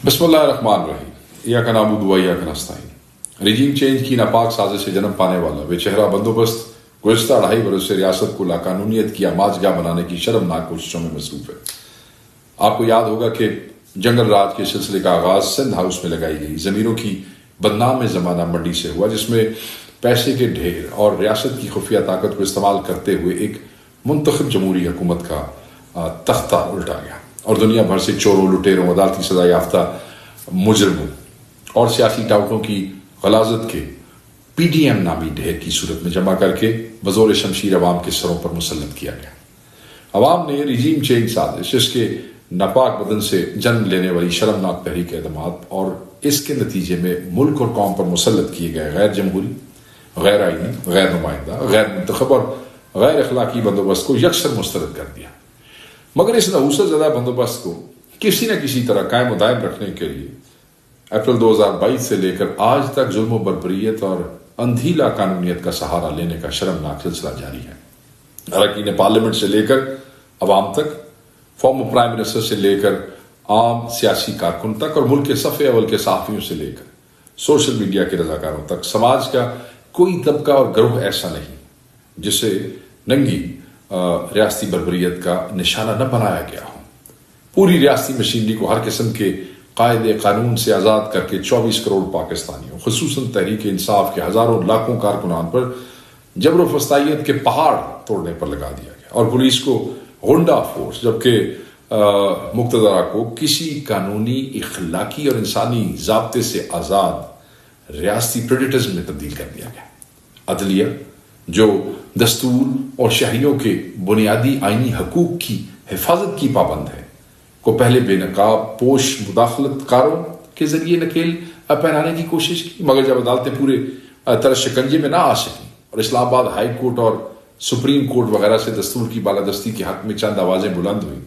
بسم اللہ الرحمن الرحیم ایاک نعبد و ایاک نستعین۔ رجیم چینج کی ناپاک سازش سے جنم پانے والا بے چہرہ بندوبست گزشتہ 2.5 برس سے ریاست کو لاقانونیت کی آماج گاہ بنانے کی شرمناک کوششوں میں مصروف ہے۔ آپ کو یاد ہوگا کہ جنگل راج کے سلسلے کا آغاز سندھ ہاؤس میں لگائی گئی زمینوں کی بدنام زمانہ منڈی سے ہوا، جس میں پیسے کے ڈھیر اور ریاست کی خفیہ طاقت کو استعمال کرتے ہوئے ایک منتخب جمہوری حکومت کا تختہ الٹا گیا اور دنیا بھر سے چوروں، لٹیروں، عدالتی سزا یافتہ مجرموں اور سیاسی ٹاؤٹوں کی غلاظت کے پی ڈی ایم نامی ڈھیر کی صورت میں جمع کر کے بزور شمشیر عوام کے سروں پر مسلط کیا گیا۔ عوام نے رجیم چینج سازش، اس کے ناپاک بدن سے جنم لینے والی شرمناک تحریک اعتماد اور اس کے نتیجے میں ملک اور قوم پر مسلط کیے گئے غیر جمہوری، غیر آئینی، غیر نمائندہ، غیر منتخب اور غیر اخلاقی بندوبست کو یکسر مسترد کر دیا۔ مگر اس نحوست زدہ بندوبست کو کسی نہ کسی طرح قائم و دائم رکھنے کے لیے اپریل 2022 سے لے کر آج تک ظلم و بربریت اور اندھی لا قانونیت کا سہارا لینے کا شرمناک سلسلہ جاری ہے۔ اراکین پارلیمنٹ سے لے کر عوام تک، فارمر پرائم منسٹر سے لے کر عام سیاسی کارکن تک اور ملک کے صفحے اول کے صحافیوں سے لے کر سوشل میڈیا کے رضاکاروں تک، سماج کا کوئی طبقہ اور گروہ ایسا نہیں جسے ننگی ریاستی بربریت کا نشانہ نہ بنایا گیا ہو۔ پوری ریاستی مشینری کو ہر قسم کے قاعدے قانون سے آزاد کر کے 24 کروڑ پاکستانیوں، خصوصاً تحریک انصاف کے ہزاروں لاکھوں کارکنان پر جبر و فسطائیت کے پہاڑ توڑنے پر لگا دیا گیا اور پولیس کو غنڈہ فورس جبکہ مقتدرہ کو کسی قانونی، اخلاقی اور انسانی ضابطے سے آزاد ریاستی پریڈیٹرز میں تبدیل کر دیا گیا۔ عدلیہ جو دستور اور شہریوں کے بنیادی آئینی حقوق کی حفاظت کی پابند ہے، کو پہلے بے نقاب پوش مداخلت کاروں کے ذریعے نکیل پہنانے کی کوشش کی، مگر جب عدالتیں پورے طرح شکنجے میں نہ آ سکیں اور اسلام آباد ہائی کورٹ اور سپریم کورٹ وغیرہ سے دستور کی بالادستی کے حق میں چند آوازیں بلند ہوئیں،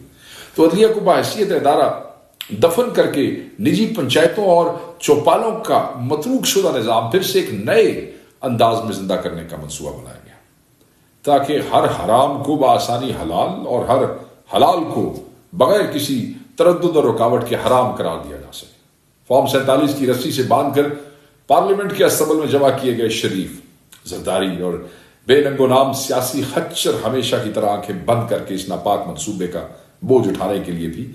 تو عدلیہ کو بحیثیت ادارہ دفن کر کے نجی پنچایتوں اور چوپالوں کا متروک شدہ نظام پھر سے ایک نئے انداز میں زندہ کرنے کا منصوبہ بنایا گیا، تاکہ ہر حرام کو بآسانی حلال اور ہر حلال کو بغیر کسی تردد اور رکاوٹ کے حرام قرار دیا جا سکے۔ فارم 47 کی رسی سے باندھ کر پارلیمنٹ کے استقبال میں جمع کیے گئے شریف، زرداری اور بے ننگ و نام سیاسی خچر ہمیشہ کی طرح آنکھیں بند کر کے اس ناپاک منصوبے کا بوجھ اٹھانے کے لیے بھی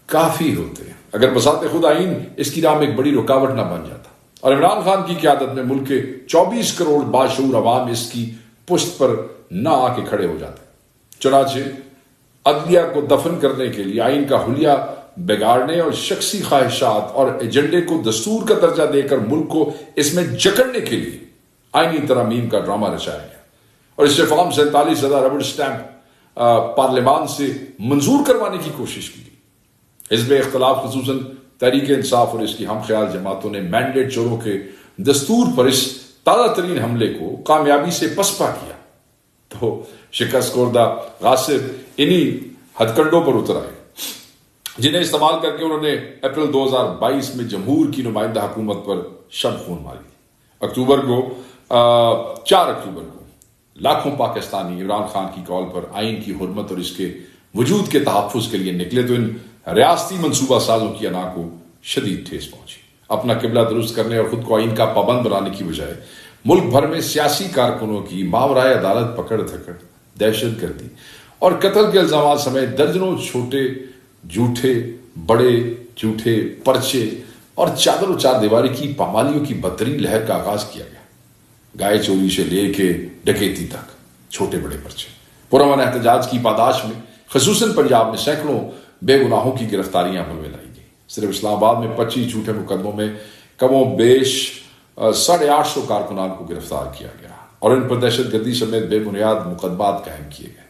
کافی ہوتے ہیں، اگر بذات خود آئین اس کی راہ میں ایک بڑی رکاوٹ نہ بن جاتا اور عمران خان کی قیادت میں ملک کے 24 کروڑ باشعور عوام اس کی پشت پر نہ آ کے کھڑے ہو جاتے۔ چنانچہ عدلیہ کو دفن کرنے کے لیے، آئین کا حلیہ بگاڑنے اور شخصی خواہشات اور ایجنڈے کو دستور کا درجہ دے کر ملک کو اس میں جکڑنے کے لیے آئینی ترامیم کا ڈرامہ رچایا گیا اور اس سے فارم 47 زدہ ربڑ سٹیمپ پارلیمان سے منظور کروانے کی کوشش کی گئی۔ حزب اختلاف خصوصاً تحریک انصاف اور اس کی ہم خیال جماعتوں نے مینڈیٹ چوروں کے دستور پر اس تازہ ترین حملے کو کامیابی سے پسپا کیا، تو شکست خوردہ غاصب انہی ہتھ کنڈوں پر اتر آئے جنہیں استعمال کر کے انہوں نے اپریل 2022 میں جمہور کی نمائندہ حکومت پر شب خون ماری۔ 4 اکتوبر کو لاکھوں پاکستانی عمران خان کی کال پر آئین کی حرمت اور اس کے وجود کے تحفظ کے لیے نکلے، تو ان ریاستی منصوبہ سازوں کی انا کو شدید ٹھیس پہنچی۔ اپنا قبلہ درست کرنے اور خود کو آئین کا پابند بنانے کی بجائے ملک بھر میں سیاسی کارکنوں کی ماورائے عدالت پکڑ دھکڑ، دہشت گردی اور قتل کے الزامات سمیت درجنوں چھوٹے جھوٹے بڑے جھوٹے پرچے اور چادر و چار دیواری کی پامالیوں کی بدترین لہر کا آغاز کیا گیا۔ گائے چوری سے لے کے ڈکیتی تک چھوٹے بڑے پرچے، پرامن احتجاج کی پاداش میں خصوصاً پنجاب میں سینکڑوں بے گناہوں کی گرفتاریاں عمل میں لائی گئی۔ صرف اسلام آباد میں 25 جھوٹے مقدموں میں کم و بیش 850 کارکنان کو گرفتار کیا گیا اور ان پر دہشت گردی سمیت بے بنیاد مقدمات قائم کیے گئے۔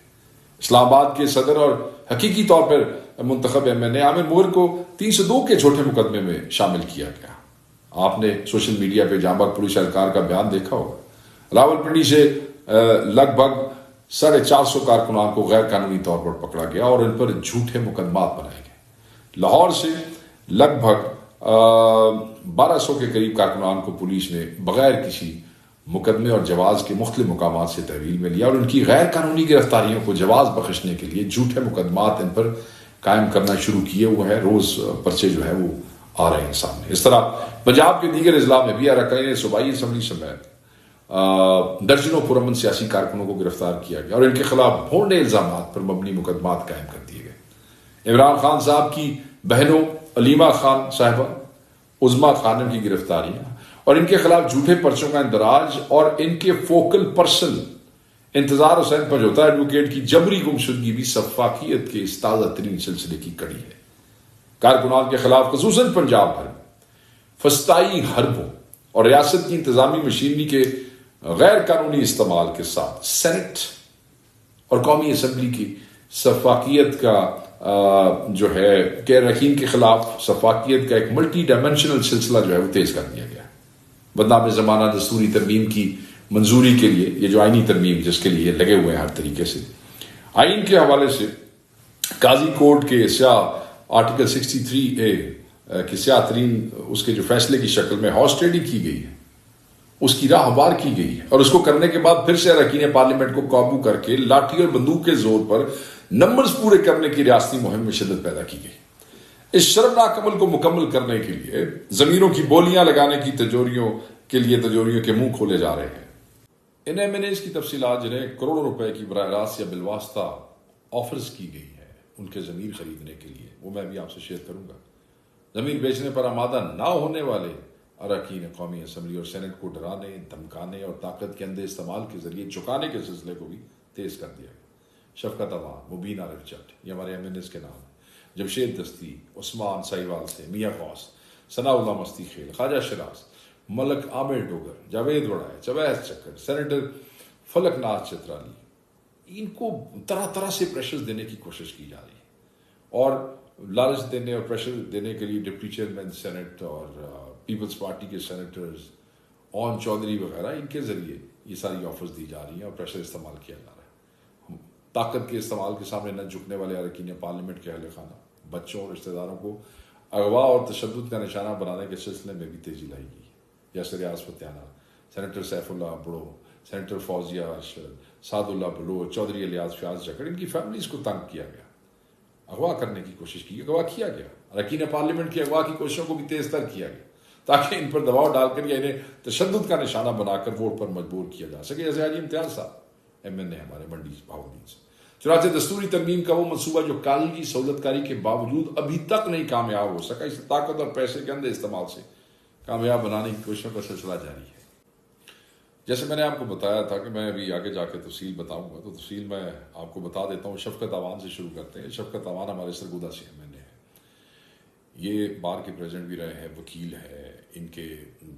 اسلام آباد کے صدر اور حقیقی طور پر منتخب ایم این اے عامر مغر کو 302 کے چھوٹے مقدمے میں شامل کیا گیا۔ آپ نے سوشل میڈیا پہ جاں بحق پولیس اہلکار کا بیان دیکھا ہوگا۔ راول پنڈی سے لگ بھگ 450 کارکنان کو غیر قانونی طور پر پکڑا گیا اور ان پر جھوٹے مقدمات بنائے گئے۔ لاہور سے لگ بھگ 1200 کے قریب کارکنان کو پولیس نے بغیر کسی مقدمے اور جواز کے مختلف مقامات سے تحویل میں لیا اور ان کی غیر قانونی گرفتاریوں کو جواز بخشنے کے لیے جھوٹے مقدمات ان پر قائم کرنا شروع کیے ہوئے ہیں۔ روز پرچے جو ہے وہ آ رہے ہیں سامنے. اس طرح پنجاب کے دیگر اضلاع میں بھی اراکین صوبائی اسمبلی سمیت درجنوں پرامن سیاسی کارکنوں کو گرفتار کیا گیا اور ان کے خلاف بھونڈے الزامات پر مبنی مقدمات قائم کر دیے گئے. عمران خان صاحب کی بہنوں علیمہ خان صاحبہ، عظما خانم کی گرفتاریاں اور ان کے خلاف جھوٹے پرچوں کا اندراج اور ان کے فوکل پرسن انتظار حسین پنجوتا ایڈوکیٹ کی جبری گمشدگی بھی سفاکیت کے اس تازہ ترین سلسلے کی کڑی ہے. کارکنان کے خلاف خصوصاً پنجاب بھر میں فسطائی حربوں اور ریاست کی انتظامی مشینری کے غیر قانونی استعمال کے ساتھ سینٹ اور قومی اسمبلی کی سفاکیت کا جو ہے کہ رکین کے خلاف سفاکیت کا ایک ملٹی ڈائمینشنل سلسلہ جو ہے وہ تیز کر دیا گیا. بدنام زمانہ دستوری ترمیم کی منظوری کے لیے یہ جو آئینی ترمیم جس کے لیے لگے ہوئے ہیں ہر طریقے سے آئین کے حوالے سے قاضی کورٹ کے سیاہ آرٹیکل 63A کی سیاہ ترین اس کے جو فیصلے کی شکل میں ہارس ٹریڈنگ کی گئی ہے، اس کی راہ ہموار کی گئی ہے اور اس کو کرنے کے بعد پھر سے اراکین پارلیمنٹ کو قابو کر کے لاٹھی اور بندوق کے زور پر نمبرز پورے کرنے کی ریاستی مہم میں شدت پیدا کی گئی. اس شرمناک عمل کو مکمل کرنے کے لیے ضمیروں کی بولیاں لگانے کی تجوریوں کے منہ کھولے جا رہے ہیں. ان M&As کی تفصیلات جنہیں کروڑوں روپے کی براہ راست یا بالواسطہ آفرز کی گئی ہے ان کے ضمیر خریدنے کے لیے، وہ میں بھی آپ سے شیئر کروں گا. ضمیر بیچنے پر آمادہ نہ ہونے والے اراکین قومی اسمبلی اور سینٹ کو ڈرانے، دھمکانے اور طاقت کے اندھے استعمال کے ذریعے چکانے کے سلسلے کو بھی تیز کر دیا گیا. شفقت عوام، مبین عارف جٹ، یہ ہمارے M&As کے نام ہیں. جمشید دستی، عثمان سائیوال سے، میاں غوث، ثناء اللہ مستی خیل، خواجہ شراز، ملک عامر ڈوگر، جاوید وڑائے، جوید چکر، سینیٹر فلک ناتھ چترالی، ان کو طرح طرح سے پریشر دینے کی کوشش کی جا رہی ہے اور لالچ دینے اور پریشر دینے کے لیے ڈپٹی چیئرمین سینٹ اور پیپلز پارٹی کے سینیٹرز اون چودھری وغیرہ ان کے ذریعے یہ ساری آفرز دی جا رہی ہیں اور پریشر استعمال کیا جا رہا ہے. طاقت کے استعمال کے سامنے نہ جھکنے والے اراکین پارلیمنٹ کے اہل خانہ بچوں اور رشتہ داروں کو اغوا اور تشدد کا نشانہ بنانے کے سلسلے میں بھی تیزی لائی گئی. جیسے ریاض فتیانہ، سینیٹر سیف اللہ بڑو، سینیٹر فوزیہ ارشد، سعد اللہ بلوچ، چودھری الیاس فیاض جکڑ، ان کی فیملیز کو تنگ کیا گیا، اغوا کرنے کی کوشش کی، اغوا کیا گیا. اراکین پارلیمنٹ کی اغوا کی کوششوں کو بھی تیز تر کیا گیا تاکہ ان پر دباؤ ڈال کر یا انہیں تشدد کا نشانہ بنا کر ووٹ پر مجبور کیا جا سکے. جیسے حاجی امتیاز صاحب M&A ہمارے منڈی بہاولپور سے. چنانچہ دستوری ترمیم کا وہ منصوبہ جو کالگی سہولت کاری کے باوجود ابھی تک نہیں کامیاب ہو سکا، اس طاقت اور پیسے کے اندھے استعمال سے کامیاب بنانے کی کوششوں کا سلسلہ جاری ہے. جیسے میں نے آپ کو بتایا تھا کہ میں ابھی آگے جا کے تفصیل بتاؤں گا، تو تفصیل میں آپ کو بتا دیتا ہوں. شفقت عوان سے شروع کرتے ہیں. شفقت عوان ہمارے سرگودہ سے M&A ہے. یہ بار کے پریزیڈنٹ بھی رہے ہیں، وکیل ہے. ان کے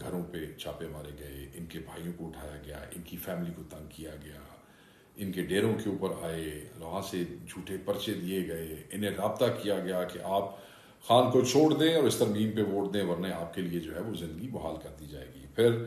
گھروں پہ چھاپے مارے گئے، ان کے بھائیوں کو اٹھایا گیا، ان کی فیملی کو تنگ کیا گیا، ان کے ڈیروں کے اوپر آئے، وہاں سے جھوٹے پرچے دیے گئے، انہیں رابطہ کیا گیا کہ آپ خان کو چھوڑ دیں اور اس ترمیم پہ ووٹ دیں ورنہ آپ کے لیے جو ہے وہ زندگی بحال کر دی جائے گی. پھر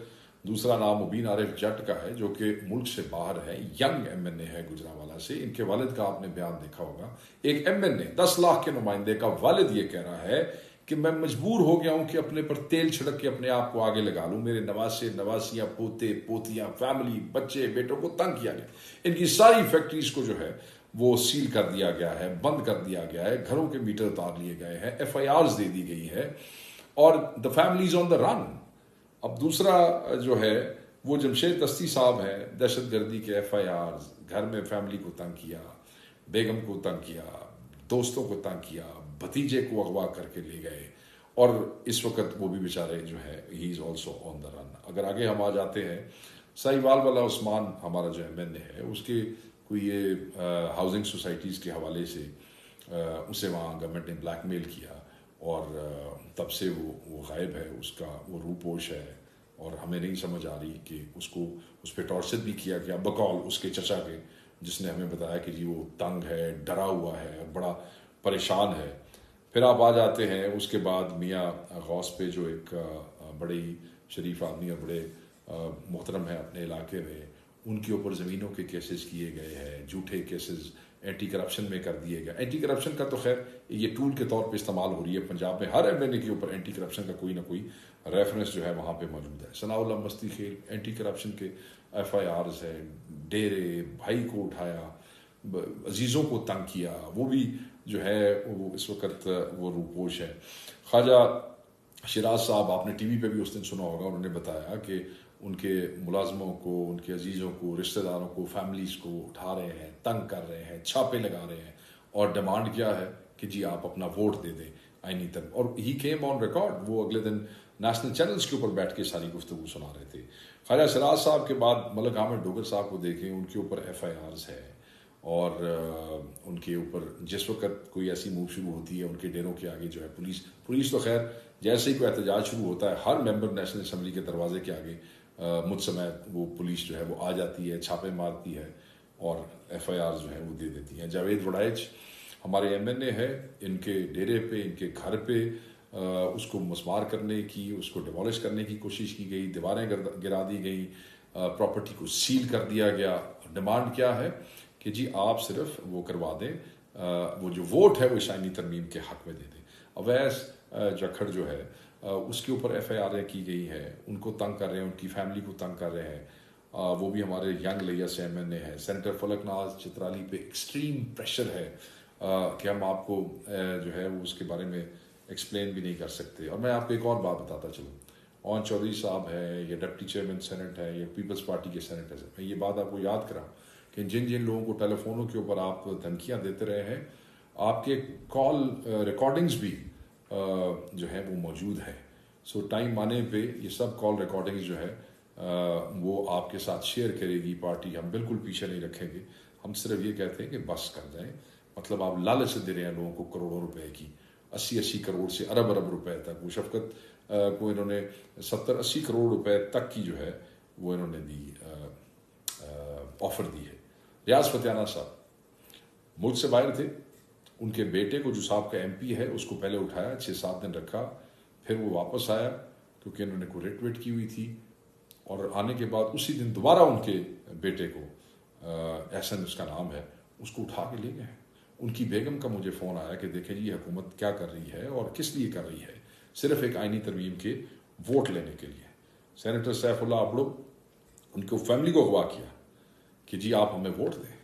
دوسرا نام مبین عارف جٹ کا ہے جو کہ ملک سے باہر ہے، ینگ M&A ہے گجرانوالہ سے. ان کے والد کا آپ نے بیان دیکھا ہوگا. ایک M&A 10 لاکھ کے نمائندے کا والد یہ کہہ رہا ہے کہ میں مجبور ہو گیا ہوں کہ اپنے پر تیل چھڑک کے اپنے آپ کو آگے لگا لوں. میرے نواسے نواسیاں، پوتے پوتیاں، فیملی، بچے بیٹوں کو تنگ کیا گیا. ان کی ساری فیکٹریز کو جو ہے وہ سیل کر دیا گیا ہے، بند کر دیا گیا ہے، گھروں کے میٹر اتار لیے گئے ہیں، FIRs دے دی گئی ہے اور the family is on the run. اب دوسرا جو ہے وہ جمشید دستی صاحب ہیں، دہشت گردی کے FIRs، گھر میں فیملی کو تنگ کیا، بیگم کو تنگ کیا، دوستوں کو تنگ کیا، بھتیجے کو اغوا کر کے لے گئے اور اس وقت وہ بھی بیچارے جو ہے ہی از آلسو آن دا رن. اگر آگے ہم آ جاتے ہیں، سائیوال والا عثمان ہمارا جو M&A ہے، اس کے کوئی یہ ہاؤسنگ سوسائٹیز کے حوالے سے اسے وہاں گورنمنٹ نے بلیک میل کیا اور تب سے وہ غائب ہے، اس کا وہ روپوش ہے اور ہمیں نہیں سمجھ آ رہی کہ اس پہ ٹارچر بھی کیا گیا بقول اس کے چچا کے، جس نے ہمیں بتایا کہ جی وہ تنگ ہے، ڈرا ہوا ہے اور بڑا پریشان ہے. پھر آپ آ جاتے ہیں اس کے بعد میاں غوث پہ جو ایک بڑے ہی شریف آدمی اور بڑے محترم ہیں اپنے علاقے میں، ان کے اوپر زمینوں کے کیسز کیے گئے ہیں، جھوٹے کیسز اینٹی کرپشن میں کر دیے گئے. اینٹی کرپشن کا تو خیر یہ ٹول کے طور پہ استعمال ہو رہی ہے پنجاب میں، ہر M&A کے اوپر اینٹی کرپشن کا کوئی نہ کوئی ریفرنس جو ہے وہاں پہ موجود ہے. ثناء اللہ مستی خیل، اینٹی کرپشن کے FIRs ہیں، ڈیرے، بھائی کو اٹھایا، عزیزوں کو تنگ کیا، وہ بھی جو ہے وہ اس وقت وہ روپوش ہے. خواجہ شراز صاحب آپ نے ٹی وی پہ بھی اس دن سنا ہوگا، انہوں نے بتایا کہ ان کے ملازموں کو، ان کے عزیزوں کو، رشتہ داروں کو، فیملیز کو اٹھا رہے ہیں، تنگ کر رہے ہیں، چھاپے لگا رہے ہیں، اور ڈیمانڈ کیا ہے کہ جی آپ اپنا ووٹ دے دیں آئینی تک. اور ہی کیم آن ریکارڈ، وہ اگلے دن نیشنل چینلز کے اوپر بیٹھ کے ساری گفتگو سنا رہے تھے. خواجہ شراز صاحب کے بعد ملک حامد ڈوگر صاحب کو دیکھیں، ان کے اوپر ایف آئی آرز ہے، اور ان کے اوپر جس وقت کوئی ایسی موو شروع ہوتی ہے ان کے ڈیروں کے آگے جو ہے پولیس تو خیر جیسے ہی کوئی احتجاج شروع ہوتا ہے ہر ممبر نیشنل اسمبلی کے دروازے کے آگے مجھ سمیت وہ پولیس جو ہے وہ آ جاتی ہے، چھاپے مارتی ہے اور ایف آئی آر جو ہے وہ دے دیتی ہیں. جاوید وڑائچ ہمارے ایم این اے ہے، ان کے ڈیرے پہ، ان کے گھر پہ اس کو مسمار کرنے کی، اس کو ڈیمولش کرنے کی کوشش کی گئی، دیواریں گرا دی گئی، پراپرٹی کو سیل کر دیا گیا. ڈیمانڈ کیا ہے کہ جی آپ صرف وہ کروا دیں، وہ جو ووٹ ہے وہ آئینی ترمیم کے حق میں دے دیں. اویس جکھڑ جو ہے اس کے اوپر ایف آئی آریں کی گئی ہے، ان کو تنگ کر رہے ہیں، ان کی فیملی کو تنگ کر رہے ہیں. وہ بھی ہمارے ینگ لیا سے ایم این اے ہے. سینیٹر فلک ناز چترالی پہ ایکسٹریم پریشر ہے کہ ہم آپ کو جو ہے وہ اس کے بارے میں ایکسپلین بھی نہیں کر سکتے. اور میں آپ کو ایک اور بات بتاتا چلوں، اون چودھری صاحب ہے یا ڈپٹی چیئرمین سینٹ ہے یا پیپلز پارٹی کے سینیٹرز ہیں، میں یہ بات آپ کو یاد کراؤں کہ جن لوگوں کو ٹیلی فونوں کے اوپر آپ دھمکیاں دیتے رہے ہیں، آپ کے کال ریکارڈنگز بھی جو ہے وہ موجود ہے. سو ٹائم آنے پہ یہ سب کال ریکارڈنگز جو ہے وہ آپ کے ساتھ شیئر کرے گی پارٹی. ہم بالکل پیچھے نہیں رکھیں گے، ہم صرف یہ کہتے ہیں کہ بس کر دیں. مطلب آپ لالچ دے رہے ہیں لوگوں کو کروڑوں روپے کی، 80 کروڑ سے ارب روپے تک. وہ شفقت کو انہوں نے 70-80 کروڑ روپے تک کی جو ہے وہ انہوں نے دی، آفر دی ہے. ریاض فتیانہ صاحب ملک سے باہر تھے، ان کے بیٹے کو جو صاحب کا ایم پی ہے اس کو پہلے اٹھایا، 6-7 دن رکھا، پھر وہ واپس آیا کیونکہ انہوں نے کوئی ریٹ ویٹ کی ہوئی تھی. اور آنے کے بعد اسی دن دوبارہ ان کے بیٹے کو، احسن اس کا نام ہے، اس کو اٹھا کے لے گئے. ان کی بیگم کا مجھے فون آیا کہ دیکھیں جی حکومت کیا کر رہی ہے اور کس لیے کر رہی ہے، صرف ایک آئینی ترمیم کے ووٹ لینے کے لیے. سینیٹر سیف اللہ ابڑو، ان کو فیملی کو اغوا کیا کہ جی آپ ہمیں ووٹ دیں.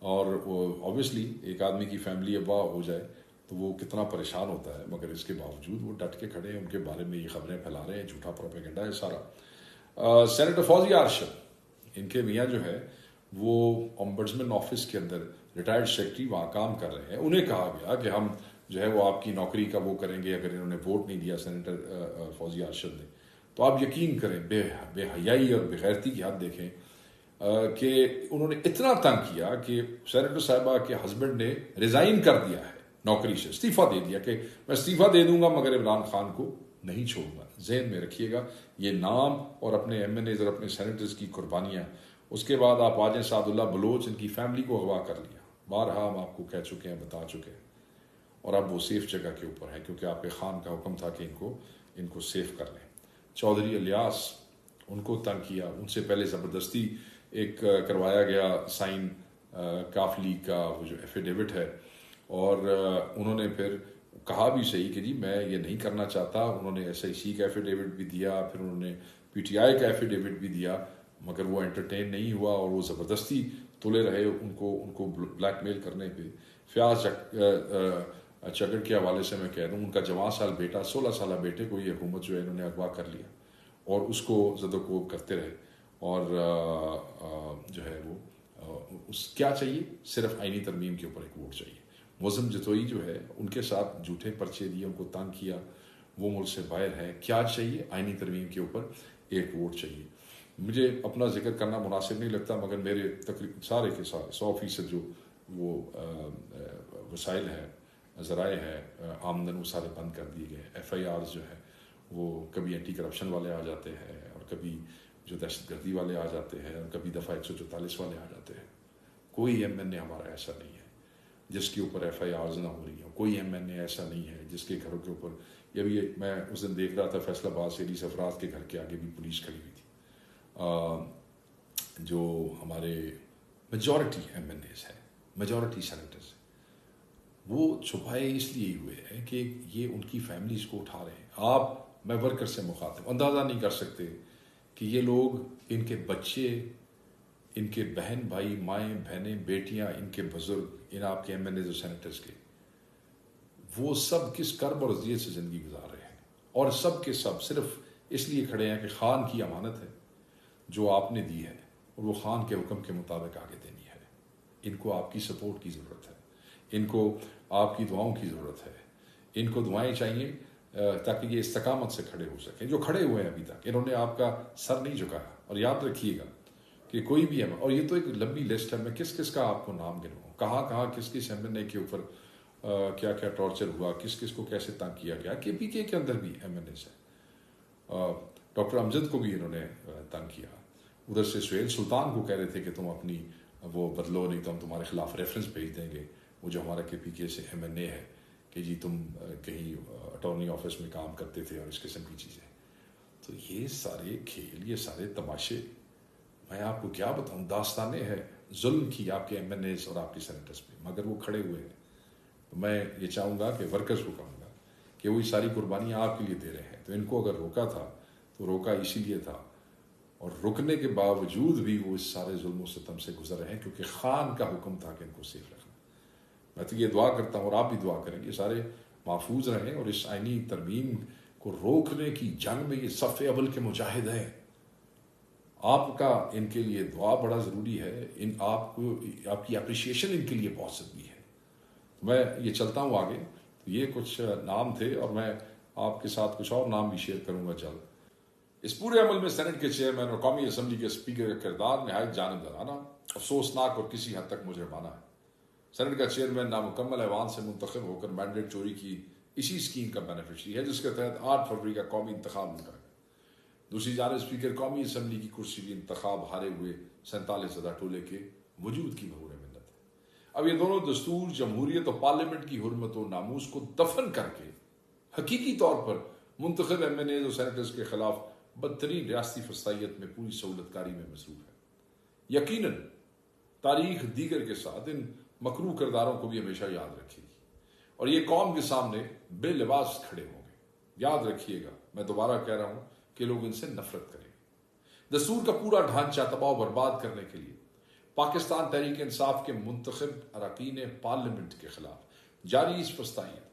اور اوبیسلی ایک آدمی کی فیملی اغوا ہو جائے تو وہ کتنا پریشان ہوتا ہے، مگر اس کے باوجود وہ ڈٹ کے کھڑے ہیں، ان کے بارے میں یہ خبریں پھیلا رہے ہیں، جھوٹا پروپیگنڈا ہے سارا. سینیٹر فوزیہ ارشد، ان کے میاں جو ہے وہ امبڈسمن آفس کے اندر ریٹائرڈ سیکرٹری وہاں کام کر رہے ہیں. انہیں کہا گیا کہ ہم جو ہے وہ آپ کی نوکری کا وہ کریں گے اگر انہوں نے ووٹ نہیں دیا سینیٹر فوزیہ ارشد نے. تو آپ یقین کریں، بے حیائی اور بے غیرتی کی حد دیکھیں کہ انہوں نے اتنا تنگ کیا کہ سینیٹر صاحبہ کے ہسبینڈ نے ریزائن کر دیا ہے نوکری سے، استعفیٰ دے دیا کہ میں استعفیٰ دے دوں گا مگر عمران خان کو نہیں چھوڑوں گا. ذہن میں رکھیے گا یہ نام اور اپنے ایم این ایز اور اپنے سینیٹرز کی قربانیاں. اس کے بعد آپ واجد سعد اللہ بلوچ، ان کی فیملی کو اغوا کر لیا. بارہا ہم آپ کو کہہ چکے ہیں، بتا چکے ہیں، اور اب وہ سیف جگہ کے اوپر ہیں کیونکہ آپ کے خان کا حکم تھا کہ ان کو سیف کر لیں. چودھری الیاس، ان کو تنگ کیا، ان سے پہلے زبردستی ایک کروایا گیا سائن کافلی کا وہ جو ایفیڈیوٹ ہے، اور انہوں نے پھر کہا بھی صحیح کہ جی میں یہ نہیں کرنا چاہتا. انہوں نے ایس آئی سی کا ایفیڈیوٹ بھی دیا، پھر انہوں نے پی ٹی آئی کا ایفیڈیوٹ بھی دیا، مگر وہ انٹرٹین نہیں ہوا اور وہ زبردستی تلے رہے ان کو بلیک میل کرنے پہ. فیاض چگڑ کے حوالے سے میں کہہ دوں، ان کا جوان سال بیٹا، 16 سالہ بیٹے کو یہ حکومت جو ہے انہوں نے اغوا کر لیا اور اس کو زد و کوب کرتے رہے. اور جو ہے وہ اس کیا چاہیے، صرف آئینی ترمیم کے اوپر ایک ووٹ چاہیے. موزم جتوئی جو ہے ان کے ساتھ جھوٹے پرچے دیے، ان کو تنگ کیا، وہ ملک سے باہر ہے. کیا چاہیے، آئینی ترمیم کے اوپر ایک ووٹ چاہیے. مجھے اپنا ذکر کرنا مناسب نہیں لگتا مگر میرے تقریباً سارے کے سارے 100% جو وہ وسائل ہیں، ذرائع ہیں آمدن، وہ سارے بند کر دیے گئے. ایف آئی آرز جو ہے وہ کبھی اینٹی کرپشن والے آ جاتے ہیں اور کبھی جو دہشت گردی والے آ جاتے ہیں اور کبھی دفعہ 144 والے آ جاتے ہیں. کوئی ایم این اے ہمارا ایسا نہیں ہے جس کے اوپر ایف آئی آرز نہ ہو رہی ہوں. کوئی ایم این اے ایسا نہیں ہے جس کے گھروں کے اوپر، یہ بھی میں اس دن دیکھ رہا تھا فیصل آباد سے علی سفراز کے گھر کے آگے بھی پولیس کھڑی ہوئی تھی. جو ہمارے میجورٹی ایم این ایز ہیں، میجورٹی سینیٹرز، وہ چھپائے اس لیے ہوئے ہیں کہ یہ ان کی فیملیز کو اٹھا رہے ہیں. آپ، میں ورکر سے مخاطب، اندازہ نہیں کر سکتے کہ یہ لوگ، ان کے بچے، ان کے بہن بھائی، مائیں بہنیں، بیٹیاں، ان کے بزرگ، ان آپ کے ایم این ایز اور سینیٹرز کے، وہ سب کس کرب اور اذیت سے زندگی گزار رہے ہیں. اور سب کے سب صرف اس لیے کھڑے ہیں کہ خان کی امانت ہے جو آپ نے دی ہے اور وہ خان کے حکم کے مطابق آگے دینی ہے. ان کو آپ کی سپورٹ کی ضرورت ہے, ان کو آپ کی دعاؤں کی ضرورت ہے, ان کو دعائیں چاہیے تاکہ یہ استقامت سے کھڑے ہو سکیں. جو کھڑے ہوئے ہیں ابھی تک, انہوں نے آپ کا سر نہیں جھکایا. اور یاد رکھیے گا کہ کوئی بھی اور یہ تو ایک لمبی لسٹ ہے, میں کس کس کا آپ کو نام گنواؤں, کہاں کہاں کس کس ایم این اے کے اوپر کیا کیا ٹارچر ہوا, کس کس کو کیسے تنگ کیا گیا. کے پی کے اندر بھی ایم این ایز ہے, ڈاکٹر امجد کو بھی انہوں نے تنگ کیا. ادھر سے سہیل سلطان کو کہہ رہے تھے کہ تم اپنی وہ بدلو نہیں تو ہم تمہارے خلاف ریفرنس بھیج دیں گے, وہ جو ہمارا کے پی کے سے ایم این اے ہے, کہ جی تم کہیں اٹارنی آفس میں کام کرتے تھے اور اس قسم کی چیزیں. تو یہ سارے کھیل, یہ سارے تماشے, میں آپ کو کیا بتاؤں, داستانیں ہیں ظلم کی آپ کے ایم این ایز اور آپ کے سینیٹرز پہ, مگر وہ کھڑے ہوئے ہیں. تو میں یہ چاہوں گا کہ ورکرز کو کہوں گا کہ وہ ساری قربانیاں آپ کے لیے دے رہے ہیں, تو ان کو اگر روکا تھا تو روکا اسی لیے تھا, اور رکنے کے باوجود بھی وہ اس سارے ظلم و ستم سے گزر رہے ہیں کیونکہ خان کا حکم تھا کہ ان کو سیف رکھنا. میں تو یہ دعا کرتا ہوں اور آپ بھی دعا کریں کہ سارے محفوظ رہیں, اور اس آئینی ترمیم کو روکنے کی جنگ میں یہ صف اول کے مجاہد ہیں. آپ کا ان کے لیے دعا بڑا ضروری ہے, آپ کی اپریشیشن ان کے لیے بہت ضروری ہے. میں یہ چلتا ہوں آگے. تو یہ کچھ نام تھے, اور میں آپ کے ساتھ کچھ اور نام بھی شیئر کروں گا جلد. اس پورے عمل میں سینٹ کے چیئرمین اور قومی اسمبلی کے اسپیکر کا کردار نہایت جانبدارانہ, افسوسناک اور کسی حد تک مجرمانہ ہے. سینٹ کا چیئرمین نامکمل ایوان سے منتخب ہو کر مینڈیٹ چوری کی اسی اسکیم کا بینیفیشری ہے جس کے تحت 8 فروری کا قومی انتخاب لڑا گیا. دوسری جانب اسپیکر قومی اسمبلی کی کرسی کی انتخاب ہارے ہوئے 47 زدہ ٹولے کے وجود کی بھرپور منت ہے. اب یہ دونوں دستور, جمہوریت اور پارلیمنٹ کی حرمت و ناموس کو دفن کر کے حقیقی طور پر منتخب ایم این ایز اور سینیٹرز کے خلاف بدترین ریاستی فسطائیت میں پوری سہولت کاری میں مصروف ہے. یقیناً تاریخ دیگر کے ساتھ ان مکروہ کرداروں کو بھی ہمیشہ یاد رکھے گی, اور یہ قوم کے سامنے بے لباس کھڑے ہوں گے. یاد رکھیے گا, میں دوبارہ کہہ رہا ہوں کہ لوگ ان سے نفرت کریں گے. دستور کا پورا ڈھانچہ تباہ و برباد کرنے کے لیے پاکستان تحریک انصاف کے منتخب اراکین پارلیمنٹ کے خلاف جاری اس فسطائیت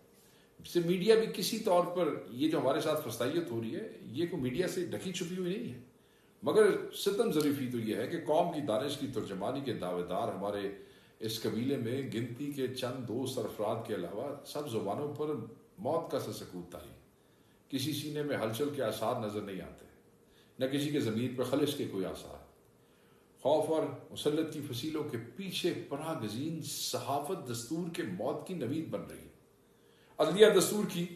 سے میڈیا بھی کسی طور پر, یہ جو ہمارے ساتھ فسطائیت ہو رہی ہے یہ کوئی میڈیا سے ڈھکی چھپی ہوئی نہیں ہے, مگر ستم ظریفی تو یہ ہے کہ قوم کی دانش کی ترجمانی کے دعوے دار ہمارے اس قبیلے میں گنتی کے چند دوست افراد کے علاوہ سب زبانوں پر موت کا سا سکوت تاری. کسی سینے میں ہلچل کے آثار نظر نہیں آتے, نہ کسی کے ضمیر پر خلش کے کوئی آثار. خوف اور مسلط کی فصیلوں کے پیچھے پناہ گزین صحافت دستور کے موت کی نوید بن رہی ہے. عدلیہ دستور کی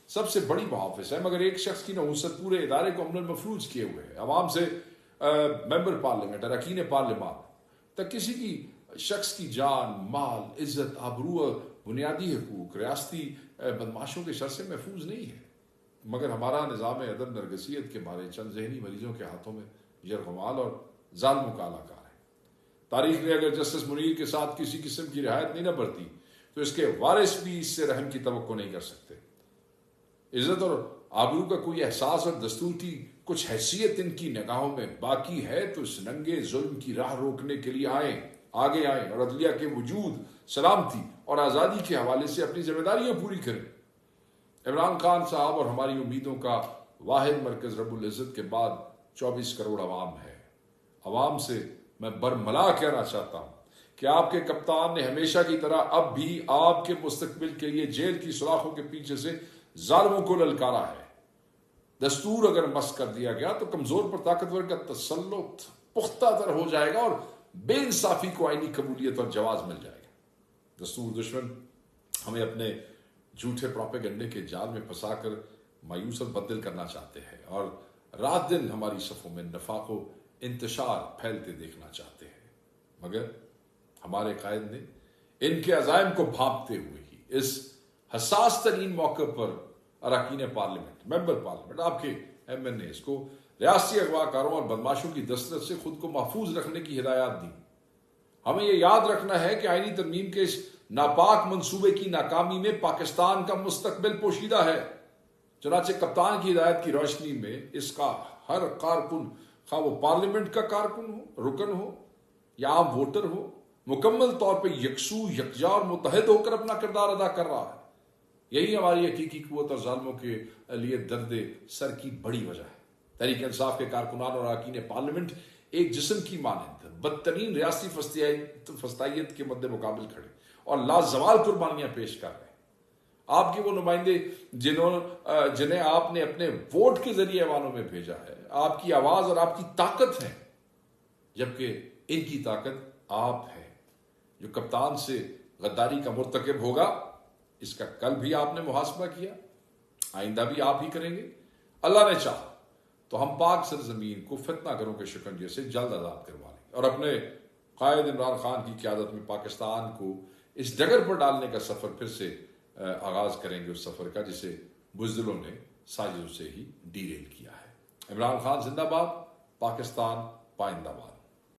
سب سے بڑی محافظ ہے, مگر ایک شخص کی نحوست پورے ادارے کو عملاً مفلوج کیے ہوئے ہے. عوام سے ممبر پارلیمنٹ, اراکین پارلیمان تک کسی کی شخص کی جان, مال, عزت, آبرو, بنیادی حقوق ریاستی بدماشوں کے شر سے محفوظ نہیں ہے. مگر ہمارا نظام عدم نرگسیت کے مارے چند ذہنی مریضوں کے ہاتھوں میں یرغمال اور ظالموں کا علاقہ ہے. تاریخ نے اگر جسٹس منیر کے ساتھ کسی قسم کی رعایت نہیں نہ برتی تو اس کے وارث بھی اس سے رحم کی توقع نہیں کر سکتے. عزت اور آبرو کا کوئی احساس اور دستور کی کچھ حیثیت ان کی نگاہوں میں باقی ہے تو اس ننگے ظلم کی راہ روکنے کے لیے آگے آئیں اور عدلیہ کے وجود, سلامتی اور آزادی کے حوالے سے اپنی ذمہ داریاں پوری کریں. عمران خان صاحب اور ہماری امیدوں کا واحد مرکز رب العزت کے بعد 24 کروڑ عوام ہے. عوام سے میں برملا کہنا چاہتا ہوں کہ آپ کے کپتان نے ہمیشہ کی طرح اب بھی آپ کے مستقبل کے لیے جیل کی سوراخوں کے پیچھے سے ظالموں کو للکارا ہے. دستور اگر مس کر دیا گیا تو کمزور پر طاقتور کا تسلط پختہ تر ہو جائے گا اور بے انصافی کو آئینی قبولیت اور جواز مل جائے گا. دستور دشمن ہمیں اپنے جھوٹے پروپیگنڈے کے جال میں پھنسا کر مایوس اور بدل کرنا چاہتے ہیں اور رات دن ہماری صفوں میں نفاق و انتشار پھیلتے دیکھنا چاہتے ہیں. مگر ہمارے قائد نے ان کے عزائم کو بھانپتے ہوئے ہی اس حساس ترین موقع پر اراکین پارلیمنٹ, ممبر پارلیمنٹ, آپ کے ایم این ایز کو ریاستی اغوا کاروں اور بدماشوں کی دسترس سے خود کو محفوظ رکھنے کی ہدایات دی. ہمیں یہ یاد رکھنا ہے کہ آئینی ترمیم کے اس ناپاک منصوبے کی ناکامی میں پاکستان کا مستقبل پوشیدہ ہے. چنانچہ کپتان کی ہدایت کی روشنی میں اس کا ہر کارکن, خواہ وہ پارلیمنٹ کا کارکن ہو, رکن ہو یا عام ووٹر ہو, مکمل طور پہ یکسو, یکجا اور متحد ہو کر اپنا کردار ادا کر رہا ہے. یہی ہماری حقیقی قوت اور ظالموں کے لیے درد سر کی بڑی وجہ ہے۔ تحریک انصاف کے کارکنان اور اراکین پارلیمنٹ ایک جسم کی مانند بدترین ریاستی فسطائیت کے مد مقابل کھڑے اور لازوال قربانیاں پیش کر رہے ہیں۔ آپ کے وہ نمائندے جنہیں آپ نے اپنے ووٹ کے ذریعے ایوانوں میں بھیجا ہے، آپ کی آواز اور آپ کی طاقت ہے، جبکہ ان کی طاقت آپ ہے۔ جو کپتان سے غداری کا مرتکب ہوگا، اس کا کل بھی آپ نے محاسبہ کیا، آئندہ بھی آپ ہی کریں گے۔ اللہ نے چاہا تو ہم پاک سرزمین کو فتنہ گروں کے شکنجے سے جلد آزاد کروا لیں گے اور اپنے قائد عمران خان کی قیادت میں پاکستان کو اس ڈگر پر ڈالنے کا سفر پھر سے آغاز کریں گے، اس سفر کا جسے بزدلوں نے سازشوں سے ہی ڈیریل کیا ہے۔ عمران خان زندہ باد، پاکستان پائندہ باد۔